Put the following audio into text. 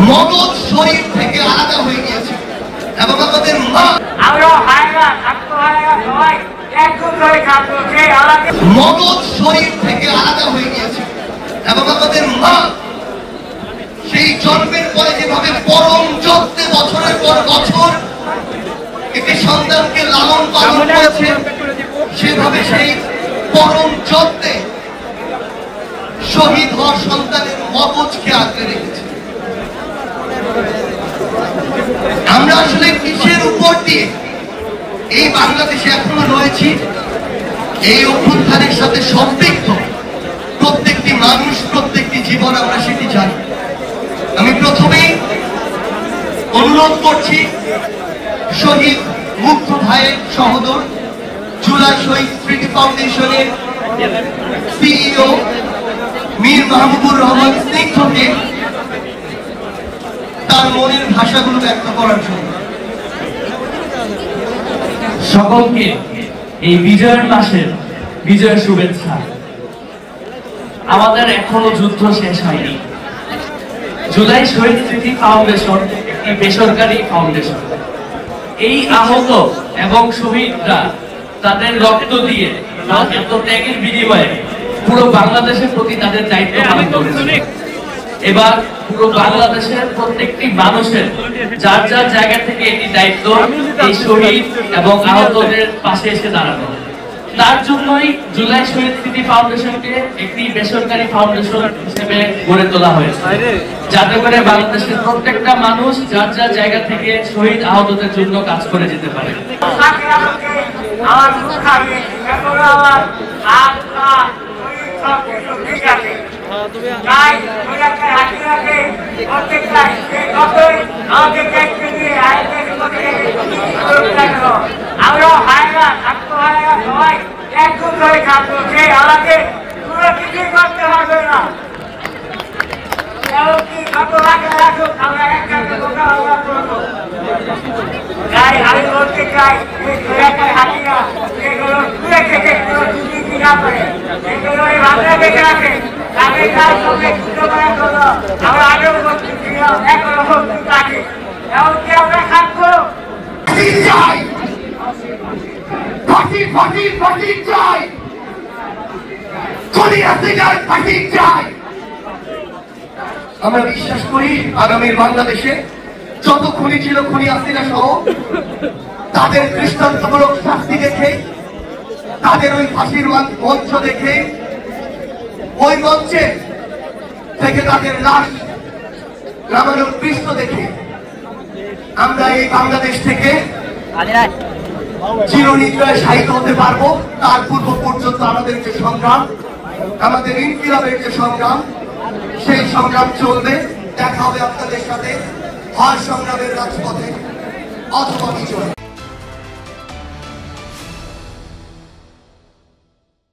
মগজ শরীর থেকে আলাদা হয়ে গিয়েছে এবং আমাদের মগজ শরীর থেকে আলাদা হয়ে গিয়েছে এবং আমাদের মা সেই জন্মের পরে যেভাবে পরম যত্নে বছরের পর বছর একটি সন্তানকে লালন পালন করেছে, সেভাবে সেই পরম যত্নে শহীদ হওয়া সন্তানের মগজকে আঁকড়ে রেখেছে। আমরা আসলে কিসের উপর দিয়ে এই বাংলাদেশে এখনো রয়েছি? এই অভ্যুত্থানের সাথে সম্পৃক্ত প্রত্যেকটি মানুষ, প্রত্যেকটি জীবন, আমরা সেটি জানি। আমি প্রথমেই অনুরোধ করছি শহীদ মুগ্ধ ভাইয়ের সহোদর, জুলাই শহীদ স্মৃতি ফাউন্ডেশনের সিইও মীর মাহবুবুর রহমান স্নিগ্ধকে তার মনের ভাষাগুলো ব্যক্ত করার জন্য। সকলকে এই বিজয়ের মাসের বিজয়ের শুভেচ্ছা। আমাদের এখনো যুদ্ধ শেষ হয়নি। জুলাই শহীদ স্মৃতি ফাউন্ডেশন একটি বেসরকারি ফাউন্ডেশন। এই আহত এবং শহীদরা তাদের রক্ত দিয়ে এত ত্যাগের বিনিময়ে পুরো বাংলাদেশের প্রতি তাদের দায়িত্ব পালন করেছে। এবার পুরো বাংলাদেশের প্রত্যেকটি মানুষের যার যার জায়গা থেকে এটি দায়িত্ব এই শহীদ এবং আহতদের পাশে এসে দাঁড়ানো। তার জন্যই জুলাই শহীদ স্মৃতি ফাউন্ডেশনকে একটি বেসরকারি ফাউন্ডেশন হিসেবে গড়ে তোলা হয়েছে, যাতে করে বাংলাদেশের প্রত্যেকটা মানুষ যার যার জায়গা থেকে শহীদ আহতদের জন্য কাজ করে যেতে পারে। আমি বলতে চাই হাতিরা এগুলো দূরে থেকে এগুলো বাংলা দেখে রাখে তাদের কাজ সঙ্গে যুদ্ধ করার জন্য আমরা আগেও বলতেছিলাম এখনো বলতে থাকি। এমনকি আমরা থাকবো আমরা বিশ্বাস করি আগামীর বাংলাদেশে যত খুনি ছিল, খুনি হাসিনা সহ, তাদের দৃষ্টান্তমূলক শাস্তি দেখে, তাদের ওই ফাঁসির মঞ্চ দেখে, ওই মঞ্চে থেকে তাদের লাশ নামানোর দৃশ্য দেখে আমরা এই বাংলাদেশ থেকে চিরনিদ্রায় শায়িত হতে পারবো। তার পূর্ব পর্যন্ত আমাদের যে সংগ্রাম, আমাদের ইনকিলাবের যে সংগ্রাম, সেই সংগ্রাম চলবে। দেখা হবে আপনাদের সাথে হয় সংগ্রামের রাজপথে অথবা বিজয়।